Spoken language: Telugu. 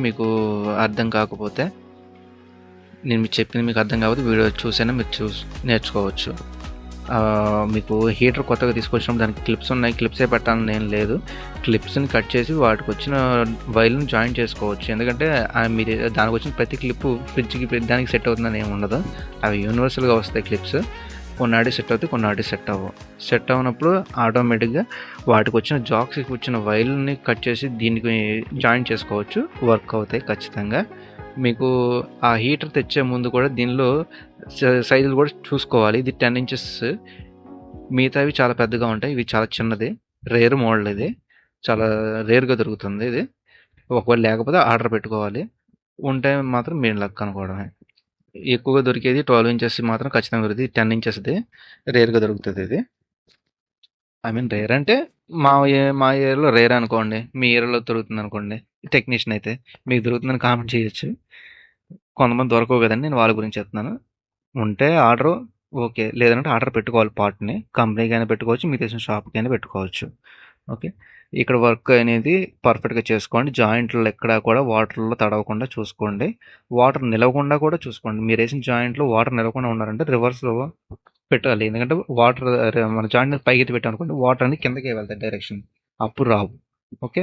మీకు అర్థం కాకపోతే, నేను మీకు చెప్పింది మీకు అర్థం కాకపోతే వీడియో చూసైనా మీరు నేర్చుకోవచ్చు. మీకు హీటర్ కొత్తగా తీసుకొచ్చినప్పుడు దానికి క్లిప్స్ ఉన్నాయి, క్లిప్సే పెట్టాలని ఏం లేదు. క్లిప్స్ని కట్ చేసి వాటికి వచ్చిన వైర్లను జాయిన్ చేసుకోవచ్చు. ఎందుకంటే మీరు దానికి వచ్చిన ప్రతి క్లిప్ ఫ్రిడ్జ్కి దానికి సెట్ అవుతుందని ఏమి ఉండదు. అవి యూనివర్సల్గా వస్తాయి క్లిప్స్. కొన్నాటి సెట్ అవుతాయి, కొన్నాటి సెట్ అవ్వవు. సెట్ అవునప్పుడు ఆటోమేటిక్గా వాటికి వచ్చిన జాక్స్కి వచ్చిన వైర్లని కట్ చేసి దీనికి జాయిన్ చేసుకోవచ్చు. వర్క్ అవుతాయి ఖచ్చితంగా. మీకు ఆ హీటర్ తెచ్చే ముందు కూడా దీనిలో సైజులు కూడా చూసుకోవాలి. ఇది 10 ఇంచెస్, మిగతావి చాలా పెద్దగా ఉంటాయి. ఇది చాలా చిన్నది, రేర్ మోడల్. ఇది చాలా రేర్గా దొరుకుతుంది. ఇది ఒకవేళ లేకపోతే ఆర్డర్ పెట్టుకోవాలి, ఉంటే మాత్రం మీరు లక్ అనుకోవడమే. ఎక్కువగా దొరికేది 12 ఇంచెస్ మాత్రం ఖచ్చితంగా దొరుకుతుంది. 10 ఇంచెస్ది రేర్గా దొరుకుతుంది. ఇది రేర్ అంటే మా ఏరియాలో రేర్ అనుకోండి, మీ ఏరియాలో దొరుకుతుంది అనుకోండి. టెక్నీషియన్ అయితే మీకు దొరుకుతుందని కామెంట్ చేయొచ్చు. కొంతమంది దొరకవు కదండి, నేను వాళ్ళ గురించి చెప్తున్నాను. ఉంటే ఆర్డర్ ఓకే, లేదంటే ఆర్డర్ పెట్టుకోవాలి. పార్ట్ని కంపెనీకి అయినా పెట్టుకోవచ్చు, మీకు తెలిసిన షాప్కి అయినా పెట్టుకోవచ్చు. ఓకే, ఇక్కడ వర్క్ అనేది పర్ఫెక్ట్గా చేసుకోండి. జాయింట్లు ఎక్కడా కూడా వాటర్లో తడవకుండా చూసుకోండి. వాటర్ నిలవకుండా కూడా చూసుకోండి. మీరు వేసిన జాయింట్లో వాటర్ నిలవకుండా ఉన్నారంటే రివర్స్లో పెట్టాలి. ఎందుకంటే వాటర్ మన జాయింట్ పైకి ఎత్తి పెట్టామనుకోండి, వాటర్ అనేది కిందకి వెళ్తాయి డైరెక్షన్, అప్పుడు రావు. ఓకే.